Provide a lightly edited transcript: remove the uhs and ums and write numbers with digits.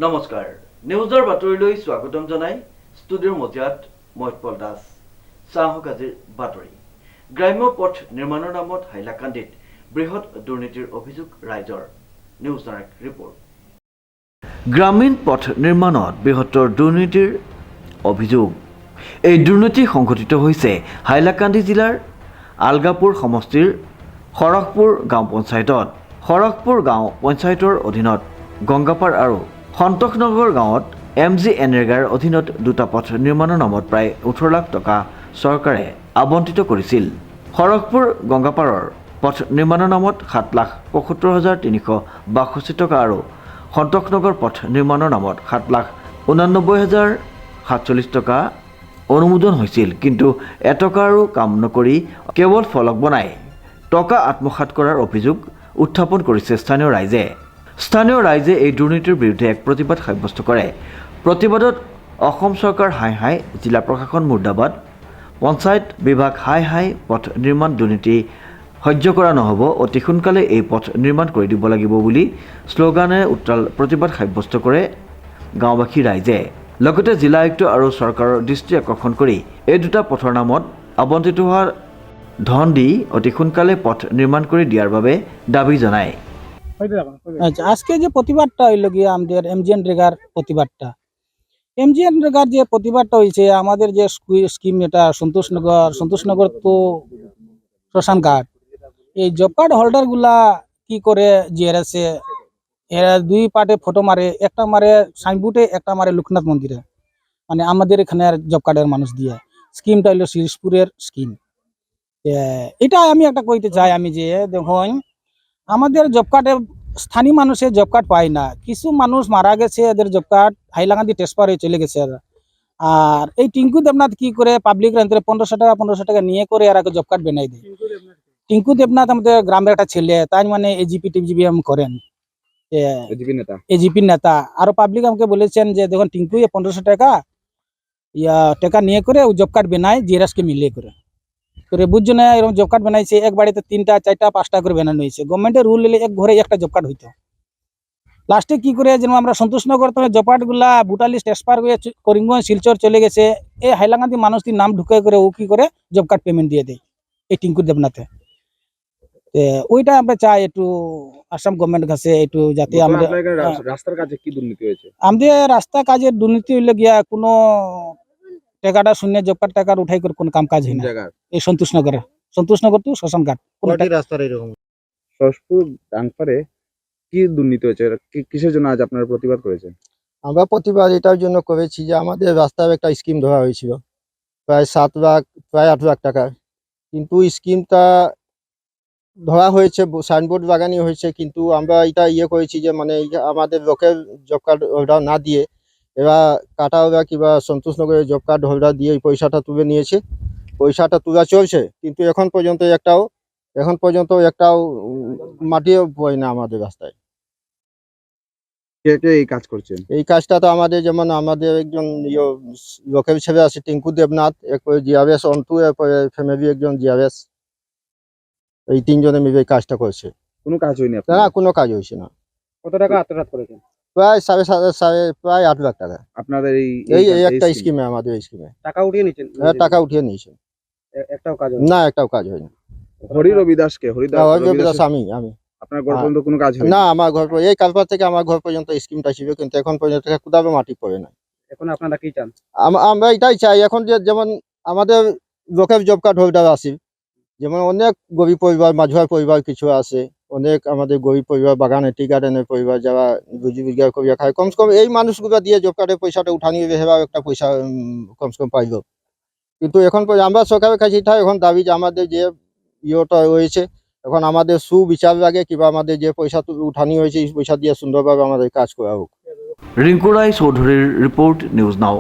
নমস্কাৰ নিউজৰ বাতৰিলৈ স্বাগতম জনাই ষ্টুডিঅ'ৰ মজিয়াত মহিতপল দাস চাহক আজিৰ বাতৰি গ্ৰাম্য পথ নিৰ্মাণৰ নামত হাইলাকান্দিত বৃহৎ দুৰ্নীতিৰ অভিযোগ ৰাইজৰ নিউজ নাৰেক ৰিপৰ্ট গ্ৰামীণ পথ নিৰ্মাণত বৃহত্তৰ দুৰ্নীতিৰ অভিযোগ এই দুৰ্নীতি সংঘটিত হৈছে হাইলাকান্দি জিলাৰ আলগাপুৰ সমষ্টিৰ খৰগপুৰ গাঁও পঞ্চায়তত খৰগপুৰ গাঁও পঞ্চায়তৰ অধীনত গংগাপাৰ আৰু সন্তোষনগৰ গাঁৱত MGNৰেগাৰ অধীনত দুটা পথ নিৰ্মাণৰ নামত প্ৰায় 18 লাখ টকা চৰকাৰে আবণ্টিত কৰিছিল। খৰগপুৰ গংগাপাৰৰ পথ নিৰ্মাণৰ নামত 7,75,362 টকা আৰু সন্তোষনগৰ পথ নিৰ্মাণৰ নামত 7,89,047 টকা অনুমোদন হৈছিল, কিন্তু এটকাৰো কাম নকৰি কেৱল ফলক বনাই টকা আত্মসাৎ কৰাৰ অভিযোগ উত্থাপন কৰিছে স্থানীয় ৰাইজে। স্থানীয় ৰাইজে এই দুৰ্নীতিৰ বিৰুদ্ধে এক প্ৰতিবাদ সাব্যস্ত কৰে। প্ৰতিবাদত অসম চৰকাৰ হাই হাই, জিলা প্ৰশাসন মুৰ্দাবাদ, পঞ্চায়ত বিভাগ হাই হাই, পথ নিৰ্মাণ দুৰ্নীতি সহ্য কৰা নহ'ব, অতি সোনকালে এই পথ নিৰ্মাণ কৰি দিব লাগিব বুলি শ্লোগানেৰে উত্তাল প্ৰতিবাদ সাব্যস্ত কৰে গাঁওবাসী ৰাইজে। লগতে জিলা আয়ুক্ত আৰু চৰকাৰৰ দৃষ্টি আকৰ্ষণ কৰি এই দুটা পথৰ নামত আবণ্টিত হোৱা ধন দি অতি সোনকালে পথ নিৰ্মাণ কৰি দিয়াৰ বাবে দাবী জনায়। আচ্ছা, আজকে যে প্রতিবাদটা হইল গিয়ে আমাদের MGNরেগার প্রতিবাদটা, MGNরেগার যে প্রতিবাদটা হয়েছে আমাদের যে স্কিম এটা সন্তোষনগর তো শ্মশান ঘাট, এই জব কার্ড হোল্ডার গুলা কি করে জিআরএসে এরা দুই পার্টে ফটো মারে, একটা মারে সাইনবোর্ডে, একটা মারে লোকনাথ মন্দিরে, মানে আমাদের এখানে জব কার্ডের মানুষ দিয়ে স্কিমটা হইলো শিরিশপুরের স্কিম। এটা আমি একটা কইতে চাই আমি যে দেখুন আমাদের জব কার্ডে স্থানীয় মানুষের জব কার্ড পায় না, কিছু মানুষ মারা গেছে, এদের জব কার্ড হাইলাকান্দি ট্রান্সফার হয়ে চলে গেছে। আর এই টিঙ্কু দেবনাথ কি করে পাবলিক রেন্টে 1500 টাকা নিয়ে করে এরা জব কার্ড বানাই দেয়। টিঙ্কু দেবনাথ আমাদের গ্রামের একটা ছেলে, তাই মানে টিজিপি করেন, এজিপি নেতা। আরো পাবলিক আমাকে বলেছেন যে দেখুন টিঙ্কু 1500 টাকা নিয়ে করে জব কার্ড বানায় জিরাসকে মিলিয়ে করে বুঝছো না, এরকম জব কার্ড বানাইছে, এক বাড়িতে 3টা 4টা 5টা করে বানানো হয়েছে। গভর্নমেন্টের রুল এলে এক ঘরে একটা জব কার্ড হইতো। লাস্টে কি করে যেন আমরা সন্তোষনগর তো জব কার্ড গুলা বুটালি ট্রান্সফার হয়ে করিমগঞ্জ শিলচর চলে গেছে, এই হাইলাকান্দি মানুষদের নাম ঢুকে করে ও কি করে জব কার্ড পেমেন্ট দিয়ে দেয় এই টিঙ্কু দেবনাথে। ওইটা আমরা চাই একটু আসাম গভর্নমেন্ট কাছে একটু যাতে আমাদের রাস্তার কাজে কি দুর্নীতি হয়েছে, আমাদের রাস্তা কাজের দুর্নীতি হইলে গিয়া কোনো টাকাটা শূন্য জব কার্ড টাকা উঠাই করে কোন কাম কাজ হয় না। এই সন্তোষনগর তো শ্মশান ঘাট রাস্তার এরকম সরসপুর ডাংপারে কি দুর্নীতি হয়েছে, কিসের জন্য আজ আপনারা প্রতিবাদ করেছেন? আমরা প্রতিবাদ এটার জন্য করেছি যে আমাদের রাস্তার একটা স্কিম ধরা হয়েছিল প্রায় 8 লাখ টাকা, কিন্তু স্কিমটা ধরা হয়েছে, সাইনবোর্ড লাগানি হয়েছে, কিন্তু আমরা এটা করেছি যে মানে আমাদের লোকের জব কার্ড হোল্ডার না দিয়ে এরা কাটাওরা কিংবা সন্তোষনগরের জব কার্ড হোল্ডার দিয়ে এই পয়সাটা তুলে নিয়েছে। পয়সাটা তোলা চলছে, কিন্তু এখন পর্যন্ত একটাও মাটিও পড়ে না আমাদের রাস্তায়। কে কে এই কাজ করছেন? এই কাজটা তো আমাদের যেমন আমাদের একজন লোকের ছেলে আছে টিঙ্কু দেবনাথ, এরপরে জিআরএস অন্তু, এরপরে ফ্যামিলি একজন জিআরএস, এই 3 জনে মিলে এই কাজটা করছে। কোনো কাজ হয়নি না, কোনো কাজ হয়েছে না। কত টাকা আত্মসাৎ করেছেন? প্রায় 8 লাখ টাকা আপনাদের এই একটা স্কিমে, আমাদের স্কিমে টাকা উঠিয়ে নিয়েছেন? টাকা উঠিয়ে নিয়েছেন, একটাও কাজ না একটাও কাজ হয়নি। হরি রবি দাসকে আমি আপনার ঘর পর্যন্ত কোনো কাজ হয়নি? না, আমার ঘর এই কালপার থেকে আমার ঘর পর্যন্ত স্কিমটা ছিল, কিন্তু এখন পর্যন্ত কোথাও মাটি পড়ে না। এখন আপনারা কি চান? আমরা এটাই চাই এখন যে যেমন আমাদের লোকের জব কার্ড হোল্ডার আছে, যেমন অনেক গরিব পরিবার, মাঝুয়ার পরিবার কিছু আছে, অনেক আমাদের গরিব পরিবার, বাগানে টি গার্ডেনের পরিবার, যারা রুজি রোজগার করিয়া খায়, কমসে কম এই মানুষগুলো দিয়ে জব কার্ডের পয়সাটা উঠানিয়ে বেহেবার একটা পয়সা কমসে কম পাইল। কিন্তু এখন আমরা সরকারের কাছে এটা এখন দাবি যে আমাদের যে ইয়েটা রয়েছে এখন আমাদের সুবিচার লাগে, কিংবা আমাদের যে পয়সা উঠানি হয়েছে এই পয়সা দিয়ে সুন্দরভাবে আমাদের কাজ করা হোক। রিঙ্কু রায় চৌধুরীর রিপোর্ট, নিউজ নাও।